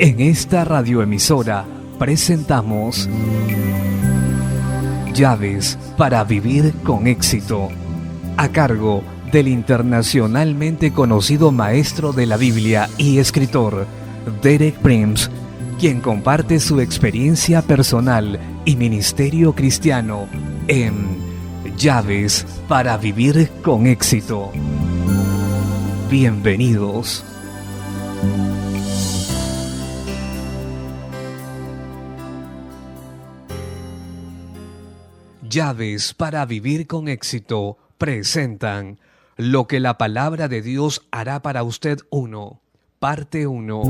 En esta radioemisora presentamos Llaves para vivir con éxito, a cargo del internacionalmente conocido maestro de la Biblia y escritor Derek Prince, quien comparte su experiencia personal y ministerio cristiano en Llaves para vivir con éxito. Bienvenidos. Llaves para vivir con éxito presentan Lo que la palabra de Dios hará para usted 1, parte 1.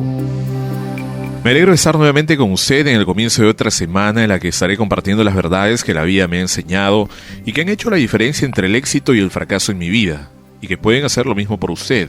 Me alegro de estar nuevamente con usted en el comienzo de otra semana en la que estaré compartiendo las verdades que la vida me ha enseñado y que han hecho la diferencia entre el éxito y el fracaso en mi vida, y que pueden hacer lo mismo por usted.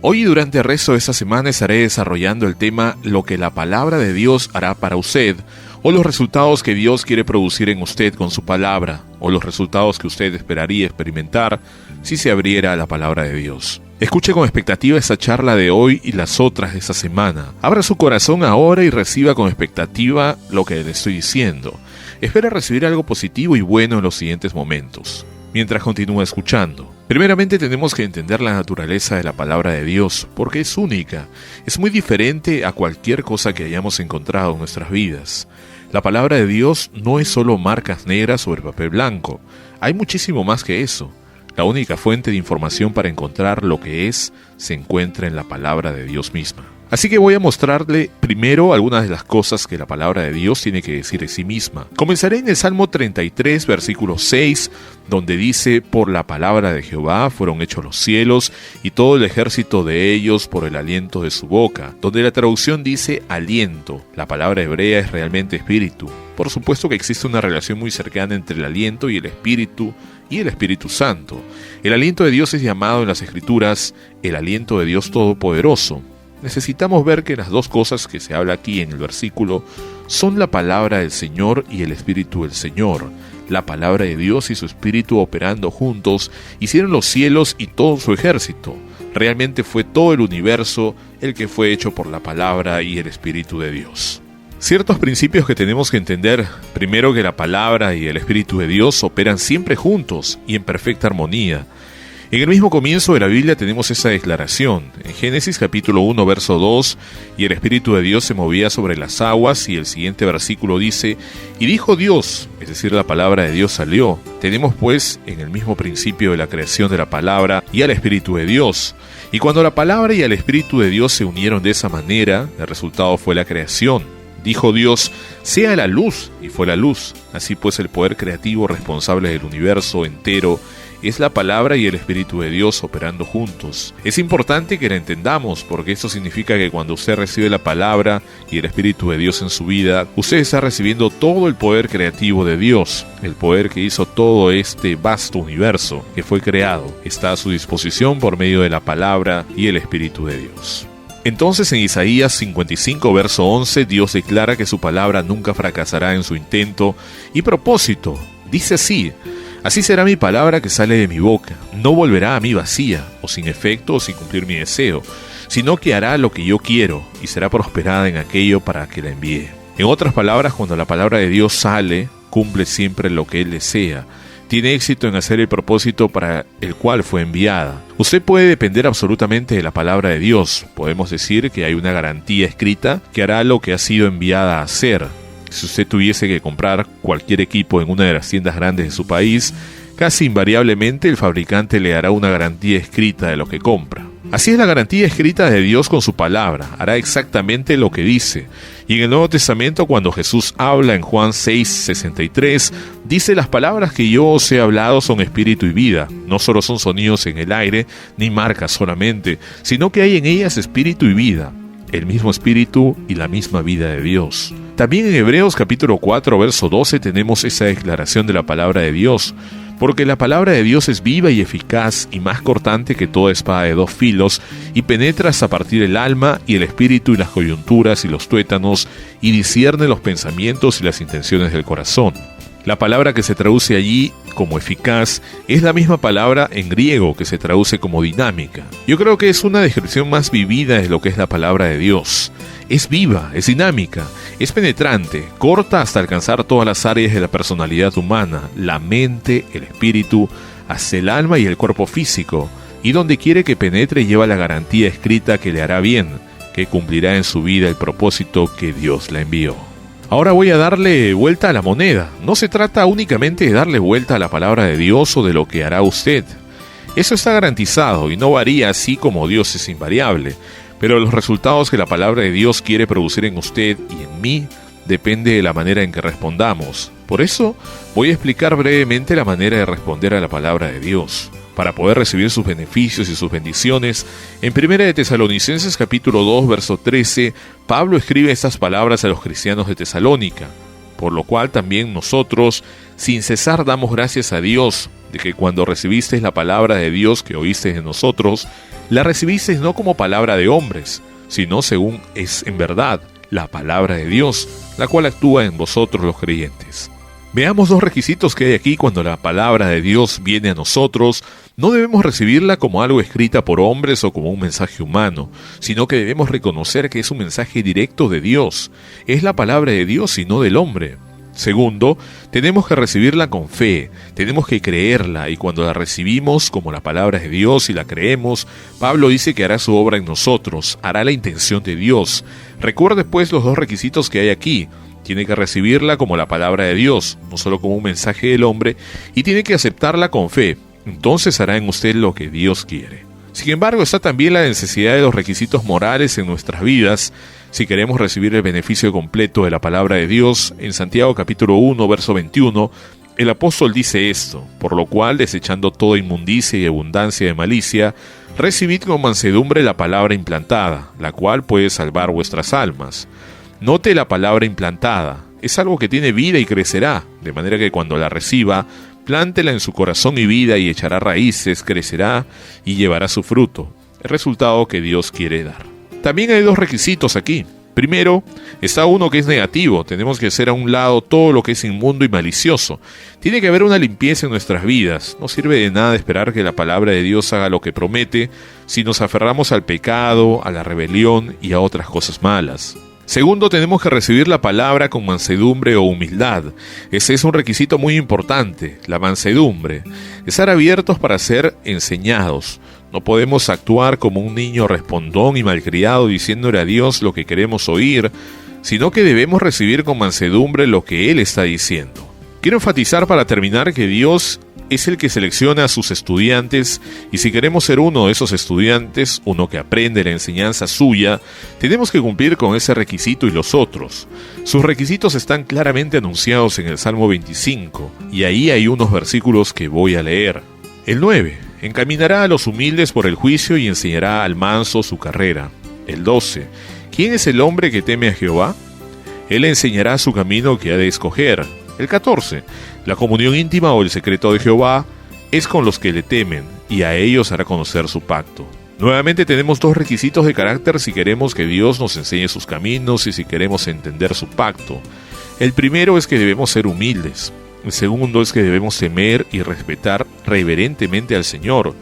Hoy y durante el resto de esta semana estaré desarrollando el tema Lo que la palabra de Dios hará para usted, o los resultados que Dios quiere producir en usted con su palabra, o los resultados que usted esperaría experimentar si se abriera a la palabra de Dios. Escuche con expectativa esta charla de hoy y las otras de esta semana. Abra su corazón ahora y reciba con expectativa lo que le estoy diciendo. Espera recibir algo positivo y bueno en los siguientes momentos, mientras continúa escuchando. Primeramente tenemos que entender la naturaleza de la palabra de Dios, porque es única, es muy diferente a cualquier cosa que hayamos encontrado en nuestras vidas. La palabra de Dios no es solo marcas negras sobre papel blanco, hay muchísimo más que eso. La única fuente de información para encontrar lo que es se encuentra en la palabra de Dios misma. Así que voy a mostrarle primero algunas de las cosas que la palabra de Dios tiene que decir de sí misma. Comenzaré en el Salmo 33, versículo 6, donde dice: por la palabra de Jehová fueron hechos los cielos, y todo el ejército de ellos por el aliento de su boca, donde la traducción dice aliento. La palabra hebrea es realmente espíritu. Por supuesto que existe una relación muy cercana entre el aliento y el Espíritu Santo. El aliento de Dios es llamado en las Escrituras el aliento de Dios Todopoderoso. Necesitamos ver que las dos cosas que se habla aquí en el versículo son la palabra del Señor y el Espíritu del Señor. La palabra de Dios y su Espíritu operando juntos hicieron los cielos y todo su ejército. Realmente fue todo el universo el que fue hecho por la palabra y el Espíritu de Dios. Ciertos principios que tenemos que entender: primero, que la palabra y el Espíritu de Dios operan siempre juntos y en perfecta armonía. En el mismo comienzo de la Biblia tenemos esa declaración. En Génesis capítulo 1, verso 2, y el Espíritu de Dios se movía sobre las aguas, y el siguiente versículo dice: y dijo Dios, es decir, la palabra de Dios salió. Tenemos pues en el mismo principio de la creación de la palabra y al Espíritu de Dios. Y cuando la palabra y el Espíritu de Dios se unieron de esa manera, el resultado fue la creación. Dijo Dios: sea la luz, y fue la luz. Así pues, el poder creativo responsable del universo entero es la palabra y el Espíritu de Dios operando juntos. Es importante que la entendamos, porque eso significa que cuando usted recibe la palabra y el Espíritu de Dios en su vida, usted está recibiendo todo el poder creativo de Dios. El poder que hizo todo este vasto universo que fue creado está a su disposición por medio de la palabra y el Espíritu de Dios. Entonces en Isaías 55, verso 11, Dios declara que su palabra nunca fracasará en su intento y propósito. Dice así: así será mi palabra que sale de mi boca. No volverá a mí vacía, o sin efecto, o sin cumplir mi deseo, sino que hará lo que yo quiero, y será prosperada en aquello para que la envíe. En otras palabras, cuando la palabra de Dios sale, cumple siempre lo que Él desea. Tiene éxito en hacer el propósito para el cual fue enviada. Usted puede depender absolutamente de la palabra de Dios. Podemos decir que hay una garantía escrita que hará lo que ha sido enviada a hacer. Si usted tuviese que comprar cualquier equipo en una de las tiendas grandes de su país, casi invariablemente el fabricante le hará una garantía escrita de lo que compra. Así es la garantía escrita de Dios con su palabra, hará exactamente lo que dice. Y en el Nuevo Testamento, cuando Jesús habla en Juan 6:63, dice: las palabras que yo os he hablado son espíritu y vida. No solo son sonidos en el aire, ni marcas solamente, sino que hay en ellas espíritu y vida, el mismo espíritu y la misma vida de Dios. También en Hebreos capítulo 4, verso 12 tenemos esa declaración de la palabra de Dios: porque la palabra de Dios es viva y eficaz y más cortante que toda espada de dos filos, y penetra hasta partir el alma y el espíritu y las coyunturas y los tuétanos, y discierne los pensamientos y las intenciones del corazón. La palabra que se traduce allí como eficaz es la misma palabra en griego que se traduce como dinámica. Yo creo que es una descripción más vivida de lo que es la palabra de Dios. Es viva, es dinámica, es penetrante, corta hasta alcanzar todas las áreas de la personalidad humana, la mente, el espíritu, hasta el alma y el cuerpo físico, y donde quiere que penetre lleva la garantía escrita que le hará bien, que cumplirá en su vida el propósito que Dios la envió. Ahora voy a darle vuelta a la moneda. No se trata únicamente de darle vuelta a la palabra de Dios o de lo que hará usted. Eso está garantizado y no varía así como Dios es invariable. Pero los resultados que la palabra de Dios quiere producir en usted y en mí depende de la manera en que respondamos. Por eso voy a explicar brevemente la manera de responder a la palabra de Dios. Para poder recibir sus beneficios y sus bendiciones, en 1 de Tesalonicenses capítulo 2, verso 13, Pablo escribe estas palabras a los cristianos de Tesalónica, por lo cual también nosotros, sin cesar, damos gracias a Dios de que cuando recibisteis la palabra de Dios que oísteis de nosotros, la recibisteis no como palabra de hombres, sino según es en verdad la palabra de Dios, la cual actúa en vosotros los creyentes. Veamos dos requisitos que hay aquí cuando la palabra de Dios viene a nosotros. No debemos recibirla como algo escrita por hombres o como un mensaje humano, sino que debemos reconocer que es un mensaje directo de Dios. Es la palabra de Dios y no del hombre. Segundo, tenemos que recibirla con fe, tenemos que creerla, y cuando la recibimos como la palabra de Dios y la creemos, Pablo dice que hará su obra en nosotros, hará la intención de Dios. Recuerde pues los dos requisitos que hay aquí. Tiene que recibirla como la palabra de Dios, no solo como un mensaje del hombre, y tiene que aceptarla con fe. Entonces hará en usted lo que Dios quiere. Sin embargo, está también la necesidad de los requisitos morales en nuestras vidas si queremos recibir el beneficio completo de la palabra de Dios. En Santiago capítulo 1, verso 21, el apóstol dice esto: por lo cual, desechando toda inmundicia y abundancia de malicia, recibid con mansedumbre la palabra implantada, la cual puede salvar vuestras almas. Note la palabra implantada, es algo que tiene vida y crecerá, de manera que cuando la reciba, plántela en su corazón y vida y echará raíces, crecerá y llevará su fruto, el resultado que Dios quiere dar. También hay dos requisitos aquí. Primero, está uno que es negativo, tenemos que hacer a un lado todo lo que es inmundo y malicioso. Tiene que haber una limpieza en nuestras vidas. No sirve de nada esperar que la palabra de Dios haga lo que promete si nos aferramos al pecado, a la rebelión y a otras cosas malas. Segundo, tenemos que recibir la palabra con mansedumbre o humildad. Ese es un requisito muy importante, la mansedumbre. Estar abiertos para ser enseñados. No podemos actuar como un niño respondón y malcriado diciéndole a Dios lo que queremos oír, sino que debemos recibir con mansedumbre lo que Él está diciendo. Quiero enfatizar para terminar que Dios es el que selecciona a sus estudiantes, y si queremos ser uno de esos estudiantes, uno que aprende la enseñanza suya, tenemos que cumplir con ese requisito y los otros. Sus requisitos están claramente anunciados en el Salmo 25, y ahí hay unos versículos que voy a leer. El 9, encaminará a los humildes por el juicio y enseñará al manso su carrera. El 12, ¿quién es el hombre que teme a Jehová? Él enseñará su camino que ha de escoger. El 14, la comunión íntima o el secreto de Jehová es con los que le temen, y a ellos hará conocer su pacto. Nuevamente tenemos dos requisitos de carácter si queremos que Dios nos enseñe sus caminos y si queremos entender su pacto. El primero es que debemos ser humildes. El segundo es que debemos temer y respetar reverentemente al Señor.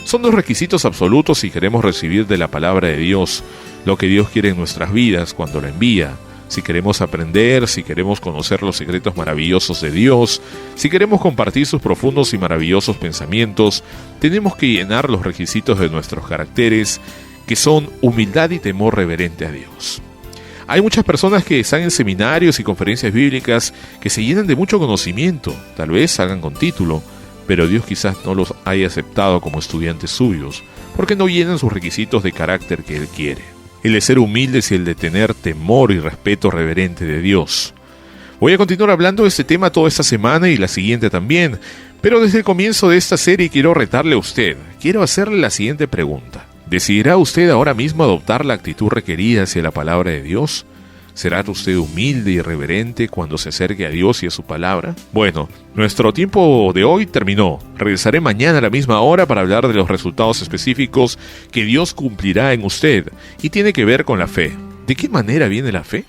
Son dos requisitos absolutos si queremos recibir de la palabra de Dios lo que Dios quiere en nuestras vidas cuando la envía. Si queremos aprender, si queremos conocer los secretos maravillosos de Dios, si queremos compartir sus profundos y maravillosos pensamientos, tenemos que llenar los requisitos de nuestros caracteres, que son humildad y temor reverente a Dios. Hay muchas personas que están en seminarios y conferencias bíblicas que se llenan de mucho conocimiento, tal vez salgan con título, pero Dios quizás no los haya aceptado como estudiantes suyos, porque no llenan sus requisitos de carácter que Él quiere. El de ser humildes y el de tener temor y respeto reverente de Dios. Voy a continuar hablando de este tema toda esta semana y la siguiente también, pero desde el comienzo de esta serie quiero retarle a usted. Quiero hacerle la siguiente pregunta. ¿Decidirá usted ahora mismo adoptar la actitud requerida hacia la palabra de Dios? ¿Será usted humilde y reverente cuando se acerque a Dios y a su palabra? Bueno, nuestro tiempo de hoy terminó. Regresaré mañana a la misma hora para hablar de los resultados específicos que Dios cumplirá en usted y tiene que ver con la fe. ¿De qué manera viene la fe?